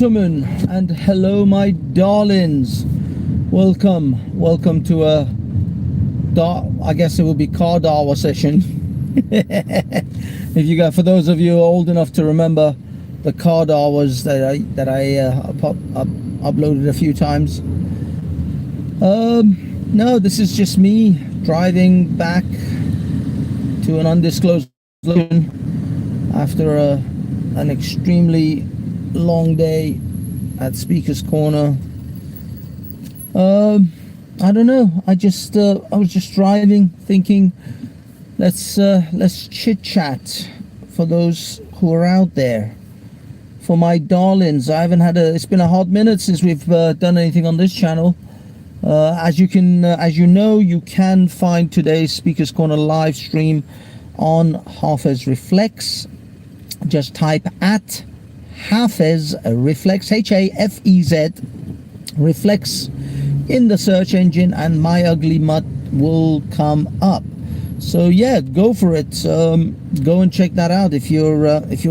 Gentlemen, and hello my darlings. Welcome to a I guess it will be car dawa session. If you got, for those of you old enough to remember the car dawas that I uploaded a few times. No, this is just me driving back to an undisclosed location after an extremely long day at Speaker's Corner. I don't know, I was just driving thinking let's chit chat for those who are out there. For my darlings, I haven't had it's been a hot minute since we've done anything on this channel. As you know, you can find today's Speaker's Corner live stream on Hafez Reflex. Just type at Hafez Reflex, Hafez Reflex in the search engine, and my ugly mutt will come up. So yeah, go for it. Go and check that out if you're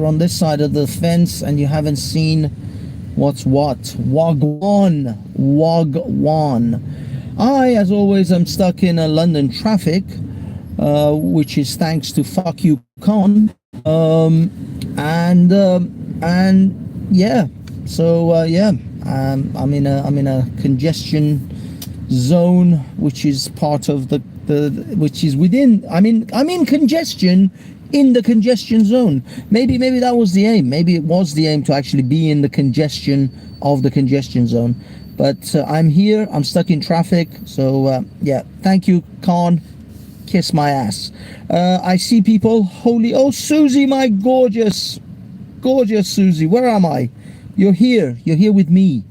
on this side of the fence and you haven't seen what's what. Wagwan. I, as always, am stuck in a London traffic, which is thanks to fuck you Con. And yeah, so yeah, I'm in a congestion zone, which is part of which is within. I'm in congestion in the congestion zone. Maybe that was the aim. Maybe it was the aim to actually be in the congestion of the congestion zone. But I'm here. I'm stuck in traffic. So yeah, thank you, Khan. Kiss my ass. I see people. Oh, Susie, my gorgeous Susie. Where am I? You're here. You're here with me.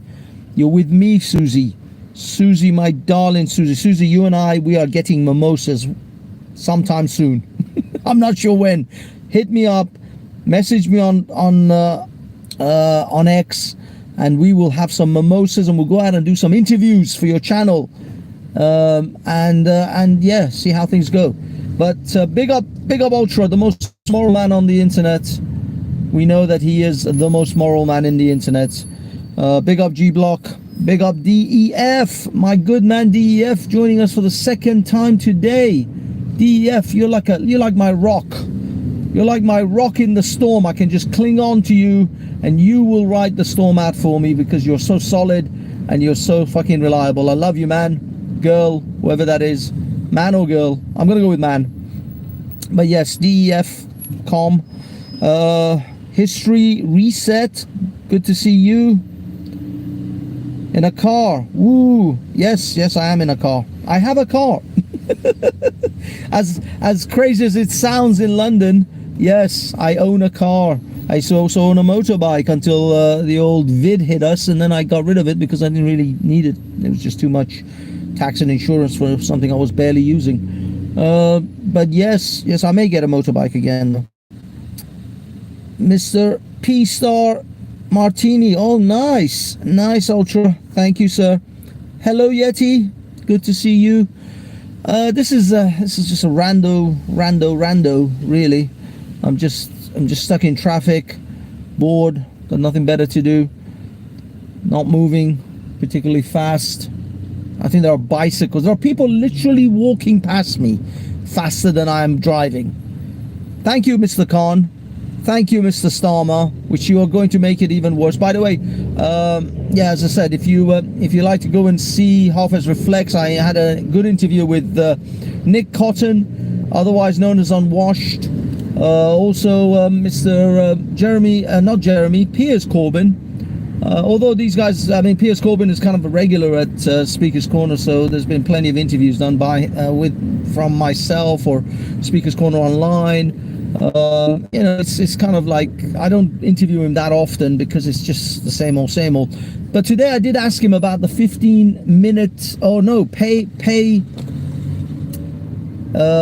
You're with me, Susie. Susie, my darling Susie. Susie, you and I, we are getting mimosas sometime soon. I'm not sure when. Hit me up. Message me on X, and we will have some mimosas, and we'll go out and do some interviews for your channel. And yeah, see how things go. But big up Ultra, the most moral man on the internet. We know that he is the most moral man in the internet. Big up G Block, big up DEF, my good man DEF, joining us for the second time today. DEF, you're like my rock. You're like my rock in the storm. I can just cling on to you, and you will ride the storm out for me because you're so solid and you're so fucking reliable. I love you, man, girl, whoever that is, man or girl. I'm gonna go with man. But yes, DEF, com. History reset. Good to see you. In a car. Woo. Yes, I am in a car. I have a car. As crazy as it sounds in London, yes, I own a car. I also own a motorbike until the old vid hit us, and then I got rid of it because I didn't really need it. It was just too much tax and insurance for something I was barely using. But yes, I may get a motorbike again. Mr. P-Star Martini. Oh, nice Ultra. Thank you, sir. Hello, Yeti. Good to see you. This is just a rando, really. I'm just stuck in traffic, bored, got nothing better to do, not moving particularly fast. I think there are bicycles. There are people literally walking past me faster than I am driving. Thank you, Mr. Khan. Thank you, Mr. Starmer, which you are going to make it even worse. By the way, yeah, as I said, if you like to go and see Hafez Reflex, I had a good interview with Nick Cotton, otherwise known as Unwashed. Also, Mr. Piers Corbin. Although these guys, Piers Corbin is kind of a regular at Speaker's Corner, so there's been plenty of interviews done from myself or Speaker's Corner Online. You know, it's kind of like I don't interview him that often because it's just the same old. But today I did ask him about the 15-minute pay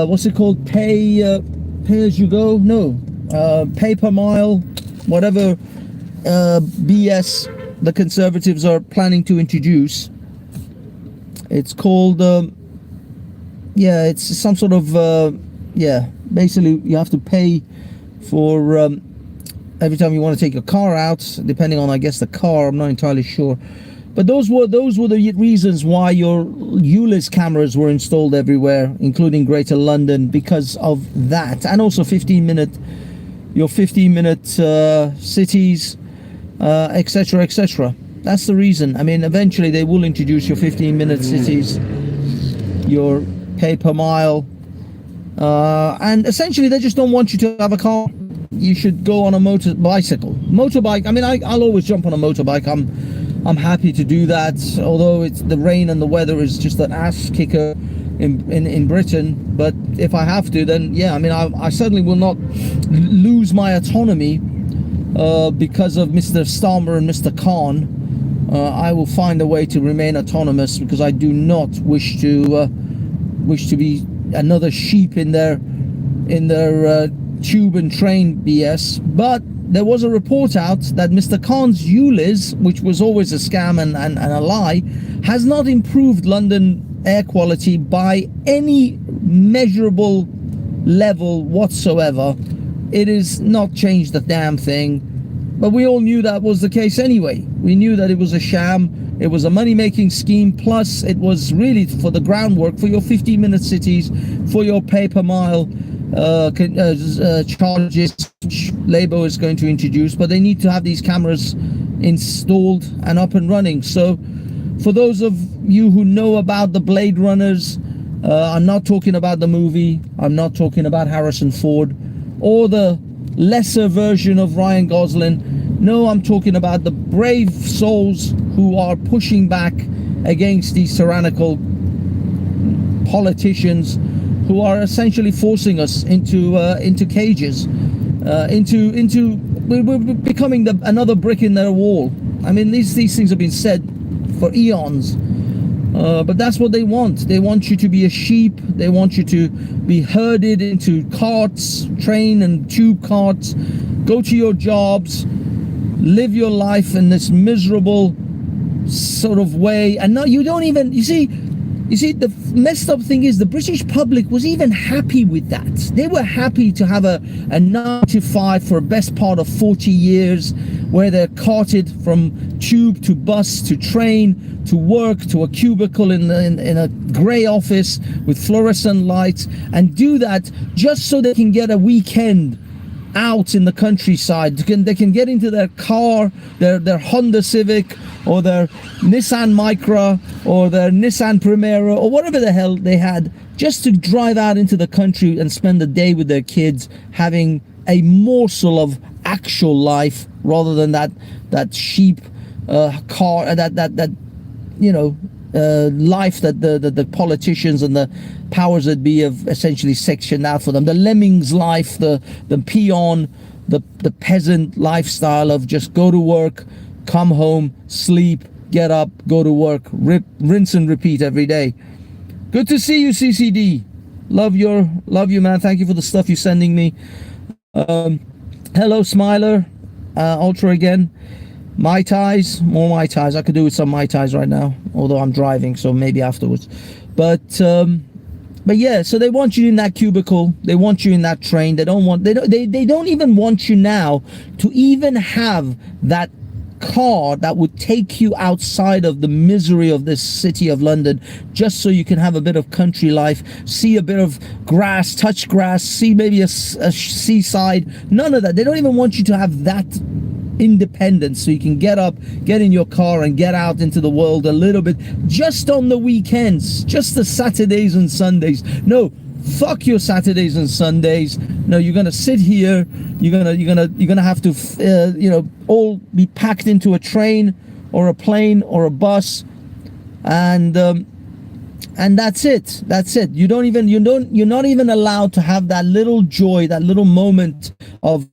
what's it called, pay as you go, pay per mile, whatever BS the Conservatives are planning to introduce. It's called it's some sort of basically you have to pay for every time you want to take your car out, depending on, I guess, the car. I'm not entirely sure. But those were the reasons why your ULIS cameras were installed everywhere, including Greater London, because of that. And also 15-minute cities, etc., etc. That's the reason. I mean, eventually they will introduce your 15-minute cities, your pay per mile, and essentially they just don't want you to have a car. You should go on a motorbike. I mean, I'll always jump on a motorbike. I'm happy to do that, although it's the rain and the weather is just an ass kicker in Britain. But if I have to, then yeah, I mean, I certainly will not lose my autonomy because of Mr. Starmer and Mr. Khan. I will find a way to remain autonomous, because I do not wish to be another sheep in their tube and train BS. But there was a report out that Mr. Khan's ULIS, which was always a scam and a lie, has not improved London air quality by any measurable level whatsoever. It has not changed a damn thing. But we all knew that was the case anyway. We knew that it was a sham. It was a money-making scheme, plus it was really for the groundwork for your 15-minute cities, for your pay-per-mile charges, which Labour is going to introduce. But they need to have these cameras installed and up and running. So for those of you who know about the Blade Runners, I'm not talking about the movie. I'm not talking about Harrison Ford or the lesser version of Ryan Gosling. No, I'm talking about the brave souls who are pushing back against these tyrannical politicians who are essentially forcing us into cages, we're becoming another brick in their wall. I mean, these things have been said for eons, but that's what they want. They want you to be a sheep. They want you to be herded into carts, train and tube carts, go to your jobs, live your life in this miserable sort of way. And now you don't even, you see, the messed up thing is the British public was even happy with that. They were happy to have a 9 to 5 for a best part of 40 years, where they're carted from tube to bus to train to work to a cubicle in a grey office with fluorescent lights, and do that just so they can get a weekend out in the countryside. They can get into their car, their Honda Civic or their Nissan Micra or their Nissan Primera or whatever the hell they had, just to drive out into the country and spend the day with their kids, having a morsel of actual life rather than that sheep car, that you know, life that the politicians and the powers that be have essentially sectioned out for them. The lemmings life, the peon, the peasant lifestyle of just go to work, come home, sleep, get up, go to work, rinse and repeat every day. Good to see you, CCD. Love you, man. Thank you for the stuff you're sending me. Hello, Smiler. Ultra again. Mai Tais, more Mai Tais. I could do with some Mai Tais right now, although I'm driving, so maybe afterwards. But yeah, so they want you in that cubicle. They want you in that train. They don't even want you now to even have that car that would take you outside of the misery of this city of London, just so you can have a bit of country life, see a bit of grass, touch grass, see maybe a seaside. None of that. They don't even want you to have that independence, so you can get up, get in your car and get out into the world a little bit, just on the weekends, just the Saturdays and Sundays. No, fuck your Saturdays and Sundays. No, you're gonna sit here, you're gonna have to you know, all be packed into a train or a plane or a bus, and that's it. You're not even allowed to have that little joy, that little moment of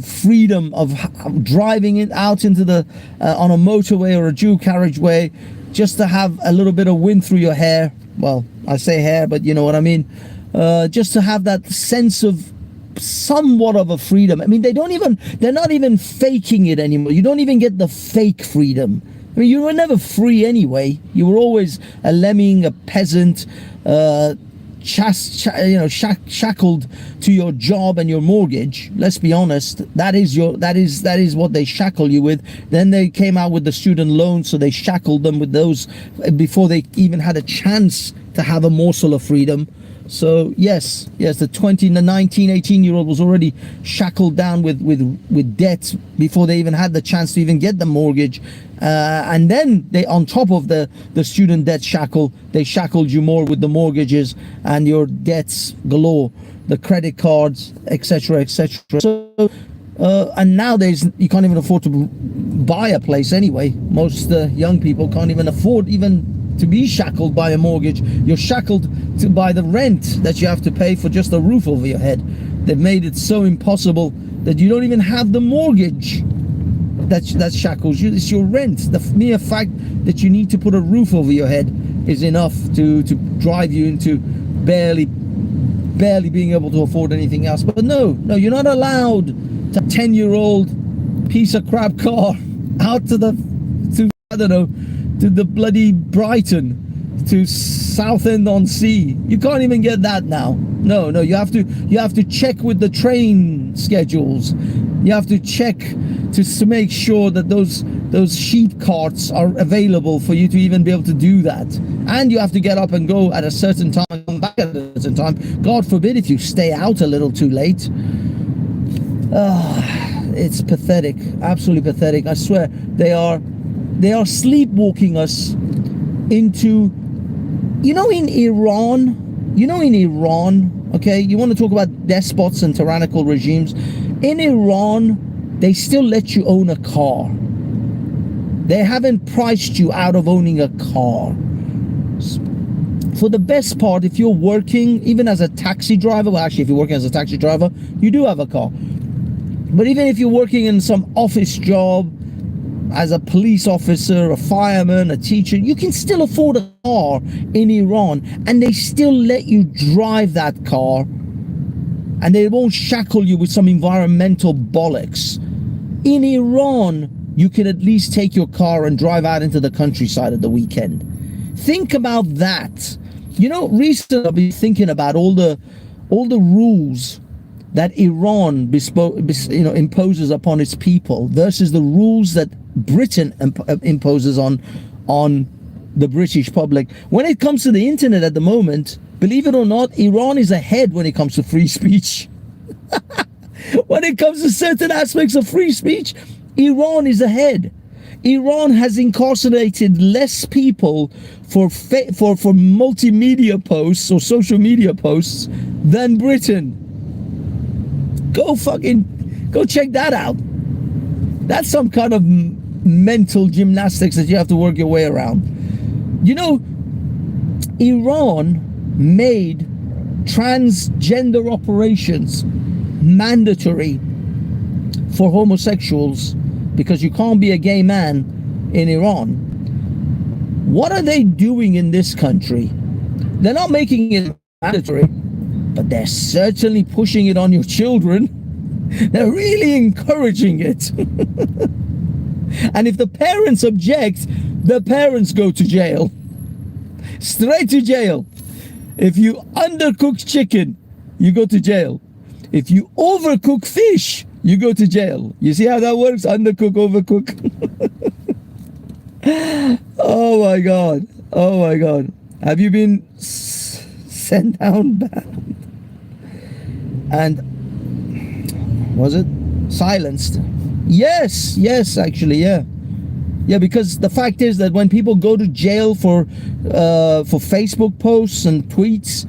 freedom, of driving out into the on a motorway or a dual carriageway, just to have a little bit of wind through your hair. Well, I say hair, but you know what I mean. Just to have that sense of somewhat of a freedom. I mean, they're not even faking it anymore. You don't even get the fake freedom. I mean, you were never free anyway. You were always a lemming, a peasant, shackled to your job and your mortgage. Let's be honest, that is what they shackle you with. Then they came out with the student loans, so they shackled them with those before they even had a chance to have a morsel of freedom. So yes, the 19, 18-year-old was already shackled down with debt before they even had the chance to even get the mortgage. And then they, on top of the student debt shackle, they shackled you more with the mortgages and your debts galore, the credit cards, etc., etc. So and nowadays you can't even afford to buy a place anyway. Most young people can't even afford even to be shackled by a mortgage. You're shackled by the rent that you have to pay for just a roof over your head. They've made it so impossible that you don't even have the mortgage that shackles you. It's your rent. The mere fact that you need to put a roof over your head is enough to drive you into barely being able to afford anything else. But no, you're not allowed to 10-year-old piece of crap car out to I don't know, to the bloody Brighton, to Southend-on-Sea. You can't even get that now. No, you have to check with the train schedules. You have to check to make sure that those sheep carts are available for you to even be able to do that. And you have to get up and go at a certain time and come back at a certain time. God forbid if you stay out a little too late. It's pathetic, absolutely pathetic. I swear they are sleepwalking us into, in Iran, okay, you want to talk about despots and tyrannical regimes. In Iran, they still let you own a car. They haven't priced you out of owning a car. For the best part, if you're working, even as a taxi driver, well, actually, if you're working as a taxi driver, you do have a car. But even if you're working in some office job, as a police officer, a fireman, a teacher, you can still afford a car in Iran, and they still let you drive that car, and they won't shackle you with some environmental bollocks. In Iran, you can at least take your car and drive out into the countryside at the weekend. Think about that. Recently I've been thinking about all the rules that Iran imposes upon its people versus the rules that Britain imposes on the British public. When it comes to the internet at the moment, believe it or not, Iran is ahead when it comes to free speech. When it comes to certain aspects of free speech, Iran is ahead. Iran has incarcerated less people for multimedia posts or social media posts than Britain. Go check that out. That's some kind of mental gymnastics that you have to work your way around. Iran made transgender operations mandatory for homosexuals because you can't be a gay man in Iran. What are they doing in this country? They're not making it mandatory, but they're certainly pushing it on your children. They're really encouraging it. And if the parents object, the parents go to jail. Straight to jail. If you undercook chicken, you go to jail. If you overcook fish, you go to jail. You see how that works? Undercook, overcook. Oh my God. Oh my God. Have you been sent down bad? And was it silenced? Yes, actually, yeah, because the fact is that when people go to jail for Facebook posts and tweets,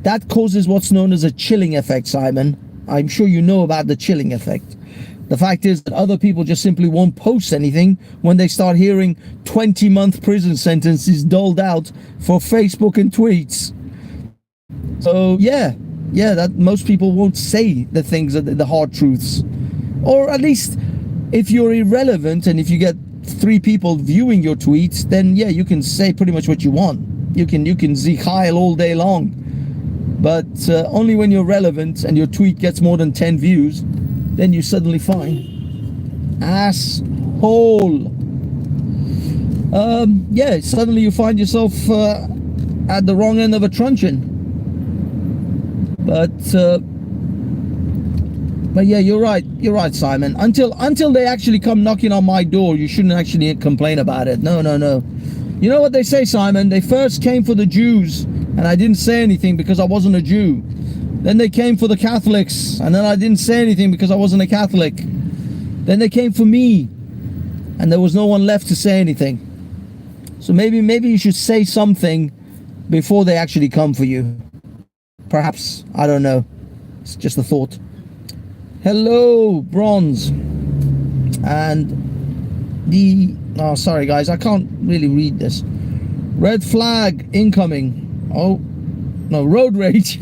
that causes what's known as a chilling effect, Simon. I'm sure you know about the chilling effect. The fact is that other people just simply won't post anything when they start hearing 20-month prison sentences doled out for Facebook and tweets. So yeah, that most people won't say the things, the hard truths. Or at least if you're irrelevant and if you get 3 people viewing your tweets, then yeah, you can say pretty much what you want. You can zikhail all day long. But only when you're relevant and your tweet gets more than 10 views, then you suddenly find asshole. Yeah, suddenly you find yourself at the wrong end of a truncheon. But yeah, you're right, Simon. Until they actually come knocking on my door, you shouldn't actually complain about it. No. You know what they say, Simon? They first came for the Jews, and I didn't say anything because I wasn't a Jew. Then they came for the Catholics, and then I didn't say anything because I wasn't a Catholic. Then they came for me, and there was no one left to say anything. So maybe you should say something before they actually come for you. Perhaps, I don't know. It's just a thought. Hello, Bronze. And oh, sorry guys, I can't really read this. Red flag incoming. Oh, no, road rage.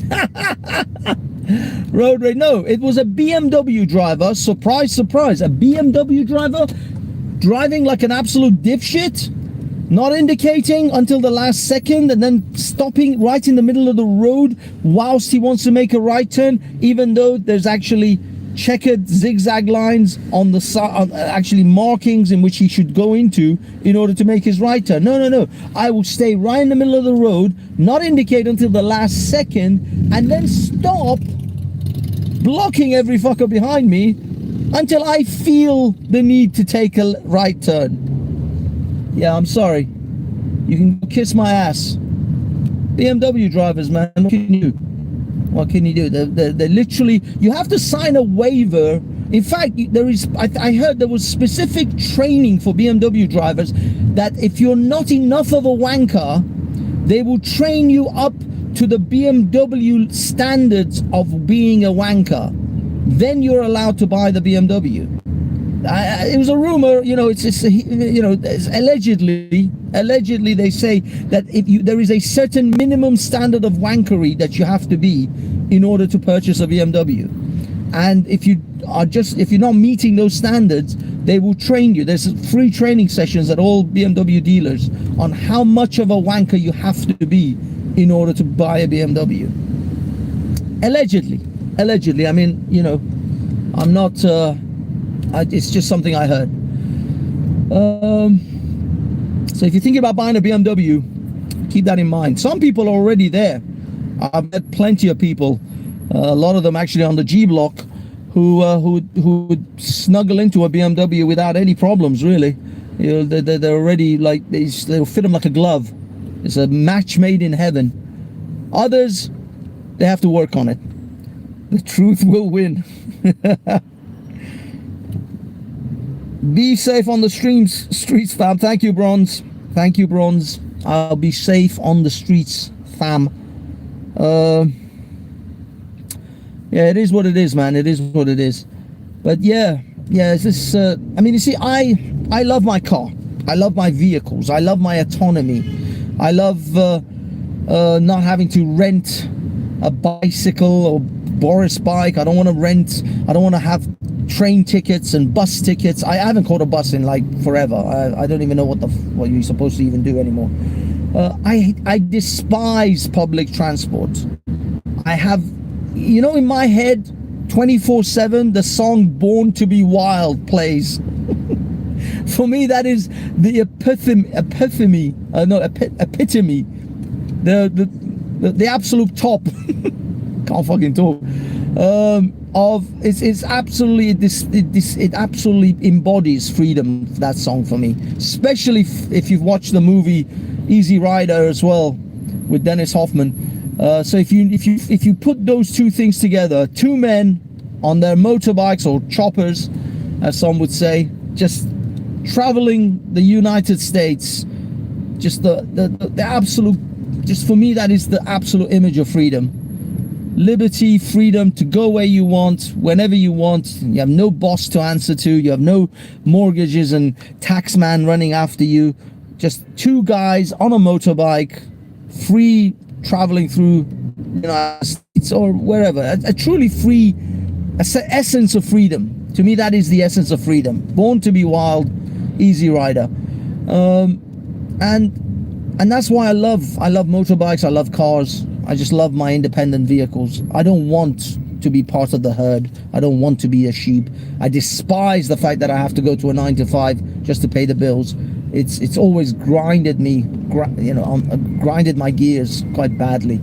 Road rage. No, it was a BMW driver. Surprise, surprise. A BMW driver driving like an absolute dipshit. Not indicating until the last second and then stopping right in the middle of the road whilst he wants to make a right turn, even though there's actually checkered zigzag lines on the side, actually markings in which he should go into in order to make his right turn. No. I will stay right in the middle of the road, not indicate until the last second, and then stop blocking every fucker behind me until I feel the need to take a right turn. Yeah, I'm sorry. You can kiss my ass. BMW drivers, man, what can you do? They're literally, you have to sign a waiver. In fact, there is, I heard there was specific training for BMW drivers that if you're not enough of a wanker, they will train you up to the BMW standards of being a wanker. Then you're allowed to buy the BMW. It was a rumor, you know. It's allegedly they say that there is a certain minimum standard of wankery that you have to be in order to purchase a BMW, and if you're not meeting those standards, they will train you. There's free training sessions at all BMW dealers on how much of a wanker you have to be in order to buy a BMW. Allegedly. I mean, you know, I'm not. It's just something I heard. So if you're thinking about buying a BMW, keep that in mind. Some people are already there. I've met plenty of people, a lot of them actually on the G block, who would snuggle into a BMW without any problems, really. You know, they're already like, they'll fit them like a glove. It's a match made in heaven. Others, they have to work on it. The truth will win. Be safe on the streets, fam. Thank you, Bronze. I'll be safe on the streets, fam. Yeah, it is what it is, man. It is what it is. But yeah, it's this. I mean, you see, I love my car. I love my vehicles. I love my autonomy. I love not having to rent a bicycle or Boris bike. I don't want to rent. I don't want to have train tickets and bus tickets. I haven't caught a bus in like forever. I don't even know what you're supposed to even do anymore. I despise public transport. I have, you know, in my head 24/7 the song Born to Be Wild plays. For me, that is the epitome, the absolute top. Can't fucking talk. Of it's absolutely it absolutely embodies freedom, that song, for me, especially if you've watched the movie Easy Rider as well with Dennis Hoffman. So if you put those two things together, two men on their motorbikes or choppers, as some would say, just traveling the United States, just the absolute, just for me, that is the absolute image of freedom. Liberty, freedom to go where you want, whenever you want. You have no boss to answer to. You have no mortgages and tax man running after you. Just two guys on a motorbike, free, traveling through the United States or wherever. A truly free, essence of freedom. To me, that is the essence of freedom. Born to Be Wild, Easy Rider. And that's why I love motorbikes. I love cars. I just love my independent vehicles. I don't want to be part of the herd. I don't want to be a sheep. I despise the fact that I have to go to a 9-to-5 just to pay the bills. It's always grinded me, grinded my gears quite badly.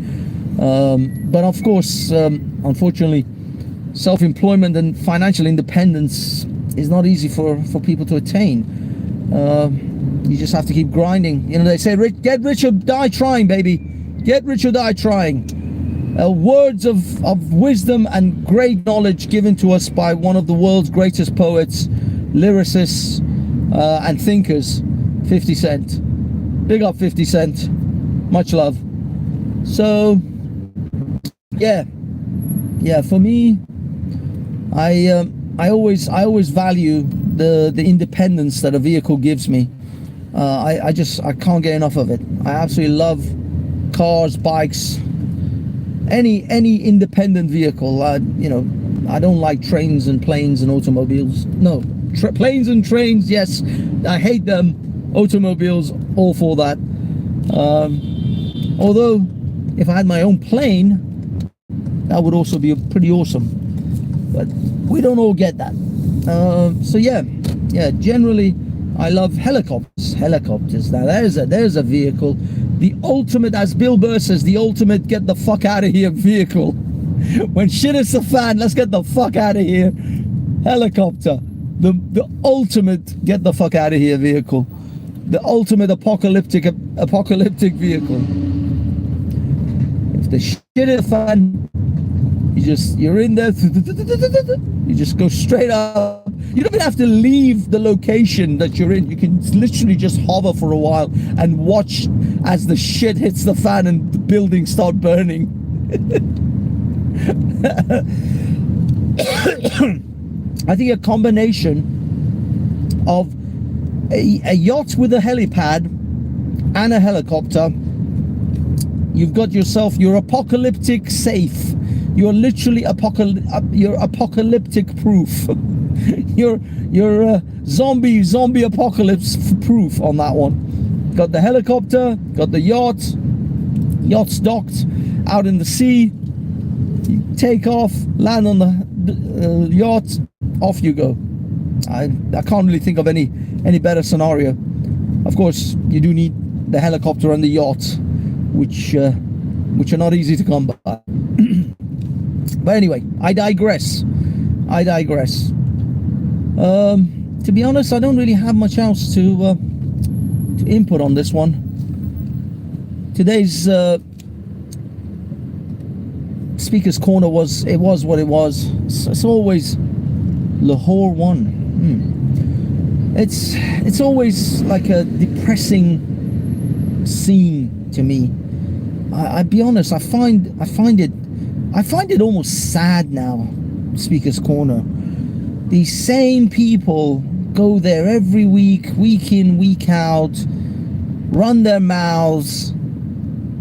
But of course, unfortunately, self-employment and financial independence is not easy for people to attain. You just have to keep grinding. You know, they say, get rich or die trying, baby. Get rich or die trying. Words of wisdom and great knowledge given to us by one of the world's greatest poets, lyricists, and thinkers, 50 Cent. Big up 50 Cent. Much love. So, yeah, for me, I always value the independence that a vehicle gives me. I can't get enough of it. I absolutely love cars, bikes, any independent vehicle. You know, I don't like trains and planes and automobiles. No, planes and trains, yes, I hate them. Automobiles, all for that. Although, if I had my own plane, that would also be pretty awesome. But we don't all get that. So yeah, generally, I love helicopters. Now there's a vehicle, the ultimate, as Bill Burr says, the ultimate get the fuck out of here vehicle. When shit hits the fan, let's get the fuck out of here. Helicopter, the ultimate get the fuck out of here vehicle, the ultimate apocalyptic vehicle. If the shit hits the fan, you're in there, you just go straight up. You don't even have to leave the location that you're in. You can literally just hover for a while and watch as the shit hits the fan and the buildings start burning. I think a combination of a yacht with a helipad and a helicopter, you've got yourself your apocalyptic safe. You're literally you're apocalyptic proof. you're zombie apocalypse proof on that one. Got the helicopter, got the yacht's docked out in the sea. You take off, land on the yacht, off you go. I can't really think of any better scenario. Of course, you do need the helicopter and the yacht, which are not easy to come by. But anyway, I digress. To be honest, I don't really have much else to input on this one. Today's Speaker's Corner was what it was. It's always Lahore one. It's always like a depressing scene to me. I'll be honest. I find it almost sad now. Speaker's Corner. These same people go there every week in, week out, run their mouths.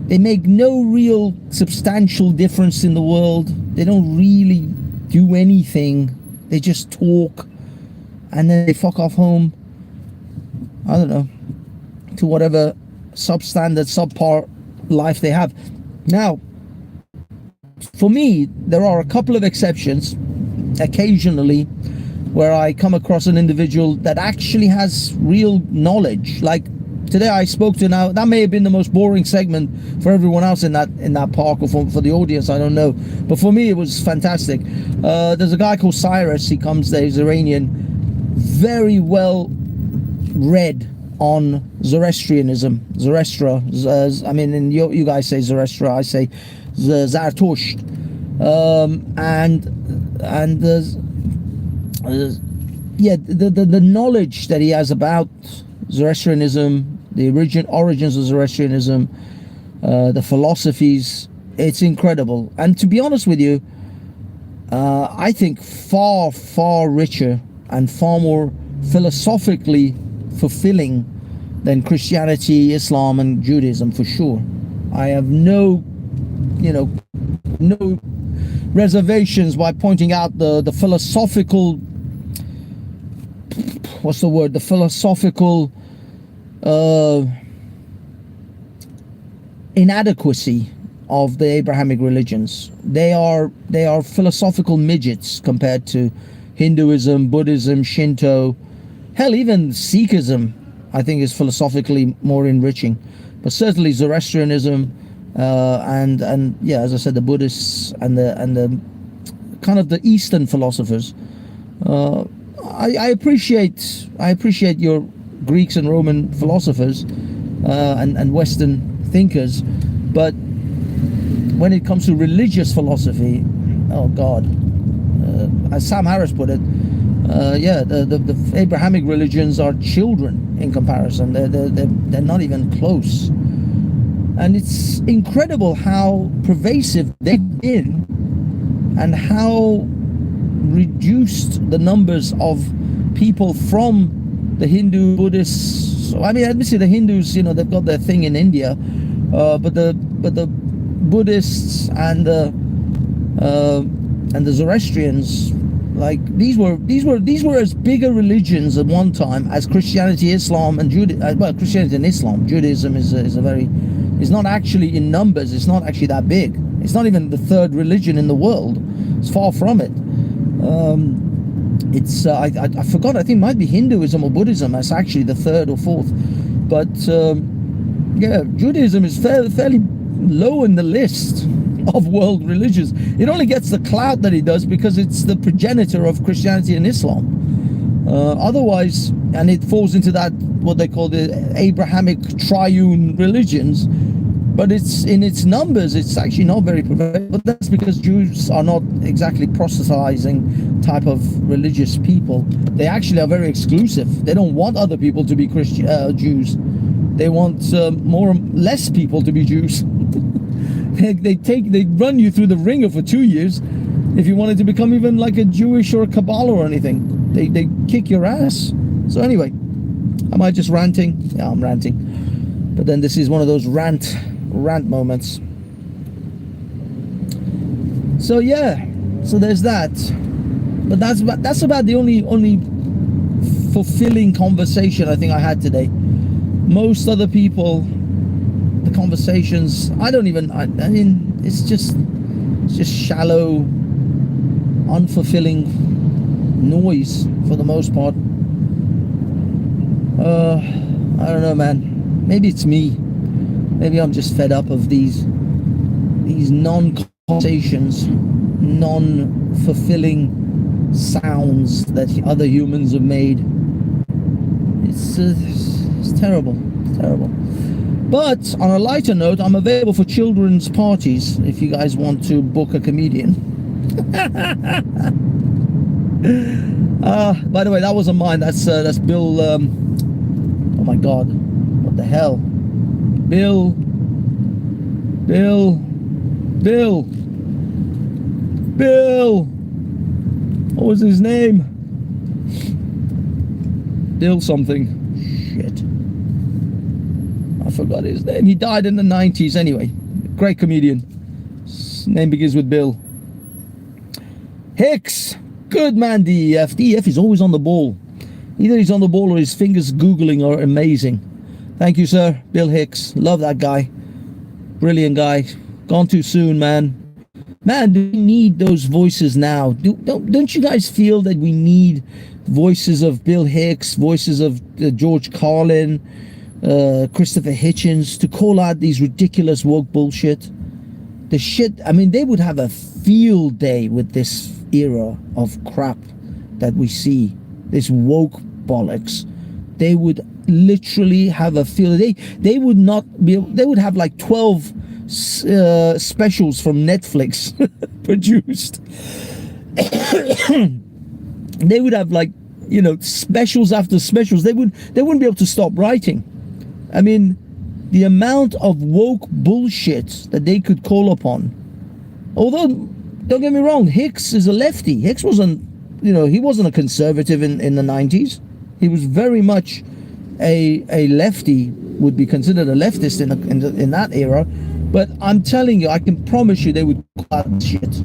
They make no real substantial difference in the world. They don't really do anything. They just talk, and then they fuck off home. I don't know, to whatever substandard, subpar life they have. Now, for me, there are a couple of exceptions occasionally where I come across an individual that actually has real knowledge. Like today I spoke to, now that may have been the most boring segment for everyone else in that park, or for the audience, I don't know, but for me it was fantastic. There's a guy called Cyrus. He comes there, he's Iranian, very well read on Zoroastrianism, Zoroastra. I mean, you guys say Zoroastra, I say Zarathusht. The knowledge that he has about Zoroastrianism, the origins of Zoroastrianism, the philosophies, it's incredible. And to be honest with you, I think far, far richer and far more philosophically fulfilling than Christianity, Islam, and Judaism, for sure. I have no reservations by pointing out the philosophical, what's the word? The philosophical inadequacy of the Abrahamic religions. They are philosophical midgets compared to Hinduism, Buddhism, Shinto. Hell, even Sikhism, I think, is philosophically more enriching. But certainly Zoroastrianism, and yeah, as I said, the Buddhists and the kind of the Eastern philosophers. I appreciate your Greeks and Roman philosophers and Western thinkers, but when it comes to religious philosophy, oh God, as Sam Harris put it, the Abrahamic religions are children in comparison. They're not even close, and it's incredible how pervasive they've been, and how reduced the numbers of people from the Hindu, Buddhists. So, I mean, obviously the Hindus, they've got their thing in India, but the Buddhists and the Zoroastrians, like these were as bigger religions at one time as Christianity, Islam, and Judaism. Well, Christianity and Islam. Judaism is not actually in numbers. It's not actually that big. It's not even the third religion in the world. It's far from it. I forgot. I think it might be Hinduism or Buddhism. That's actually the third or fourth. But yeah, Judaism is fairly low in the list of world religions. It only gets the clout that it does because it's the progenitor of Christianity and Islam. Otherwise, and it falls into that what they call the Abrahamic triune religions. But it's in its numbers, it's actually not very prevalent. But that's because Jews are not exactly proselytizing type of religious people. They actually are very exclusive. They don't want other people to be Jews. They want less people to be Jews. they run you through the ringer for 2 years if you wanted to become even like a Jewish or a Kabbalah or anything. They kick your ass. So anyway, am I just ranting? Yeah, I'm ranting. But then this is one of those rant moments. So yeah, so there's that. But that's about the only fulfilling conversation I think I had today. Most other people, the conversations, I mean, it's just shallow, unfulfilling noise for the most part. I don't know, man. Maybe it's me. Maybe I'm just fed up of these non-conversations, non-fulfilling sounds that other humans have made. It's terrible. It's terrible. But on a lighter note, I'm available for children's parties if you guys want to book a comedian. By the way, that wasn't mine. That's Bill. Oh my God, what the hell? Bill. What was his name? Bill something. Shit. I forgot his name. He died in the 90s anyway. Great comedian. His name begins with Bill. Hicks. Good man, DEF. DEF is always on the ball. Either he's on the ball or his fingers Googling are amazing. Thank you, sir. Bill Hicks. Love that guy. Brilliant guy. Gone too soon, man. Man, do we need those voices now? Don't you guys feel that we need voices of Bill Hicks, voices of George Carlin, Christopher Hitchens to call out these ridiculous woke bullshit? The shit, I mean, they would have a field day with this era of crap that we see. This woke bollocks. They would literally have a field day. They would not be, they would have like 12 specials from Netflix produced. They would have like, you know, specials after specials. They wouldn't be able to stop writing. I mean, the amount of woke bullshit that they could call upon. Although, don't get me wrong, Hicks is a lefty. Hicks wasn't, you know, he wasn't a conservative in the 90s. He was very much a lefty, would be considered a leftist in that era. But I'm telling you, I can promise you they would call out shit.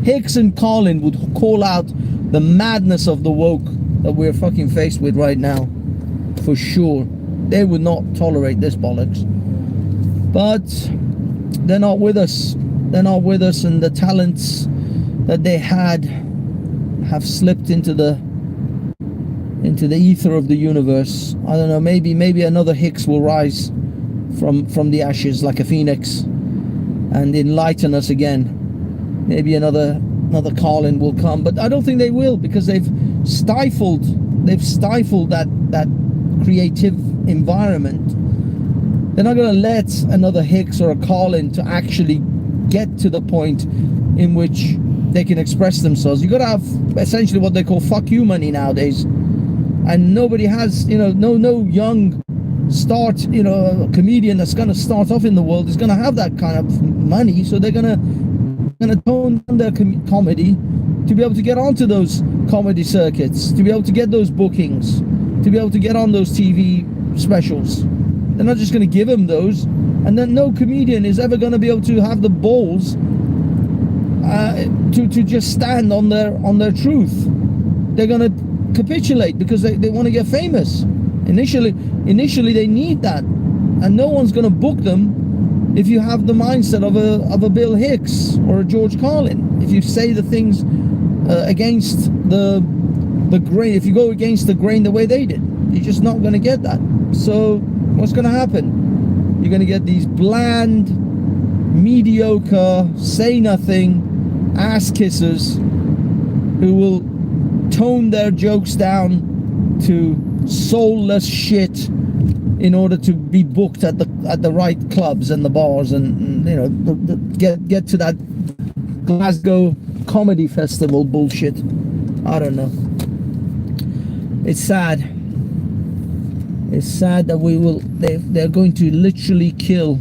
Hicks and Carlin would call out the madness of the woke that we're fucking faced with right now. For sure. They would not tolerate this bollocks. But they're not with us. They're not with us, and the talents that they had have slipped into the ether of the universe. I don't know, maybe another Hicks will rise from the ashes like a phoenix. and enlighten us again. Maybe another Carlin will come, but I don't think they will, because they've stifled that creative environment. They're not going to let another Hicks or a Carlin to actually get to the point in which they can express themselves. You've got to have essentially what they call fuck you money nowadays, and nobody has, no young a comedian that's going to start off in the world is going to have that kind of money, so they're going to tone down their comedy to be able to get onto those comedy circuits, to be able to get those bookings, to be able to get on those TV specials. They're not just going to give them those, and then no comedian is ever going to be able to have the balls to just stand on their truth. They're going to capitulate because they want to get famous. Initially they need that, and no one's going to book them if you have the mindset of a Bill Hicks or a George Carlin. If you say the things against the grain, if you go against the grain the way they did, you're just not going to get that. So what's going to happen? You're going to get these bland, mediocre, say nothing ass kissers who will tone their jokes down to soulless shit in order to be booked at the right clubs and the bars, and get to that Glasgow comedy festival bullshit. I don't know. It's sad. It's sad that they're going to literally kill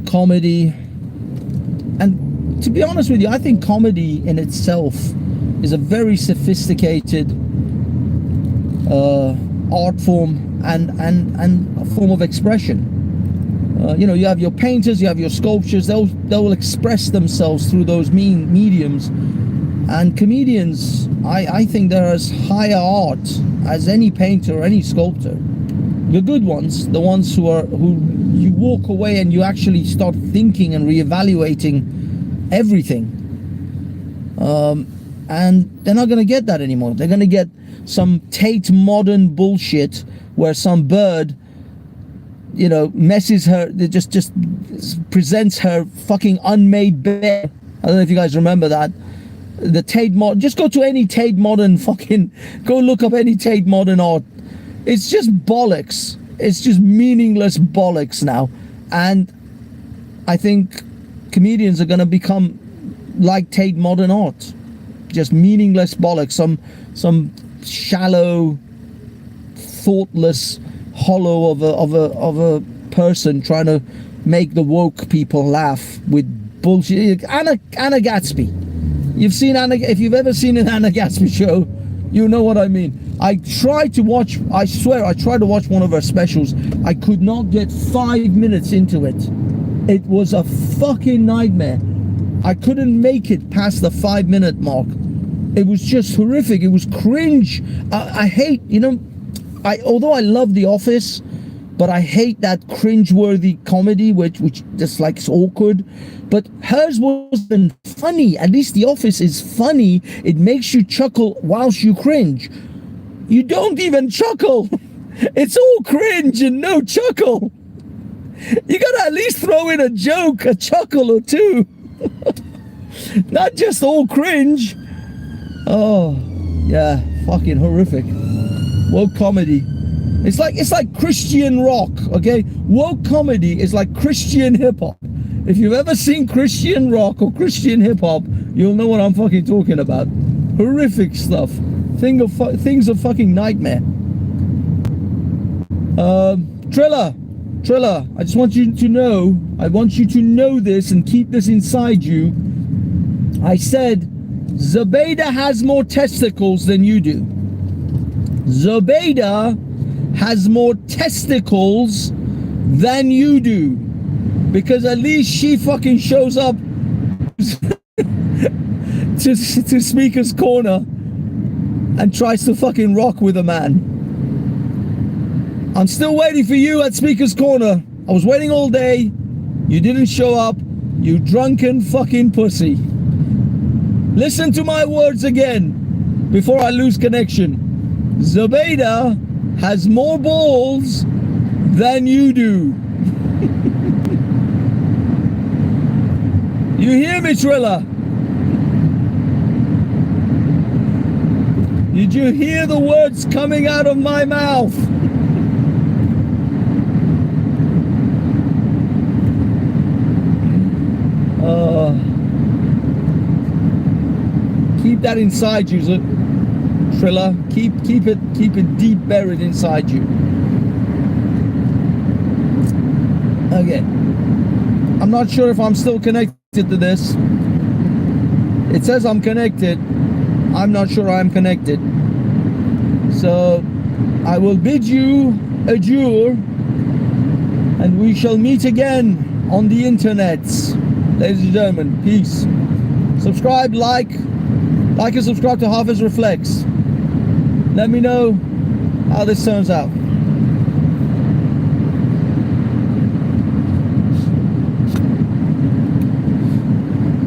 comedy. And to be honest with you, I think comedy in itself is a very sophisticated art form and a form of expression. You have your painters, you have your sculptures. They'll express themselves through those mediums. And comedians, I think they're as higher art as any painter or any sculptor. The good ones, the ones who you walk away and you actually start thinking and reevaluating everything. And they're not going to get that anymore. They're going to get some Tate Modern bullshit where some bird, messes her, just presents her fucking unmade bed. I don't know if you guys remember that. The Tate Modern, just go to any Tate Modern go look up any Tate Modern art. It's just bollocks. It's just meaningless bollocks now. And I think comedians are going to become like Tate Modern art. Just meaningless bollocks. Some shallow, thoughtless hollow of a person trying to make the woke people laugh with bullshit. Anna Gatsby. You've seen if you've ever seen an Anna Gatsby show, you know what I mean. I tried to watch one of her specials. I could not get 5 minutes into it. It was a fucking nightmare. I couldn't make it past the 5-minute mark. It was just horrific. It was cringe. I hate, although I love The Office, but I hate that cringe-worthy comedy, which just like it's awkward. But hers wasn't funny. At least The Office is funny. It makes you chuckle whilst you cringe. You don't even chuckle. It's all cringe and no chuckle. You gotta at least throw in a joke, a chuckle or two. Not just all cringe. Oh, yeah, fucking horrific. Woke comedy. It's like Christian rock, okay? Woke comedy is like Christian hip-hop. If you've ever seen Christian rock or Christian hip-hop, you'll know what I'm fucking talking about. Horrific stuff. Things of fucking nightmare. Triller, I just want you to know, this and keep this inside you. I said, Zubaydah has more testicles than you do. Zubaydah has more testicles than you do. Because at least she fucking shows up to Speaker's Corner and tries to fucking rock with a man. I'm still waiting for you at Speaker's Corner. I was waiting all day. You didn't show up. You drunken fucking pussy. Listen to my words again before I lose connection. Zubaydah has more balls than you do. You hear me, Triller? Did you hear the words coming out of my mouth? Keep that inside you, Triller. Keep it deep buried inside you. Okay. I'm not sure if I'm still connected to this. It says I'm connected. I'm not sure I'm connected. So I will bid you adieu, and we shall meet again on the internet. Ladies and gentlemen, peace. Subscribe, like and subscribe to Harvest Reflex. Let me know how this turns out.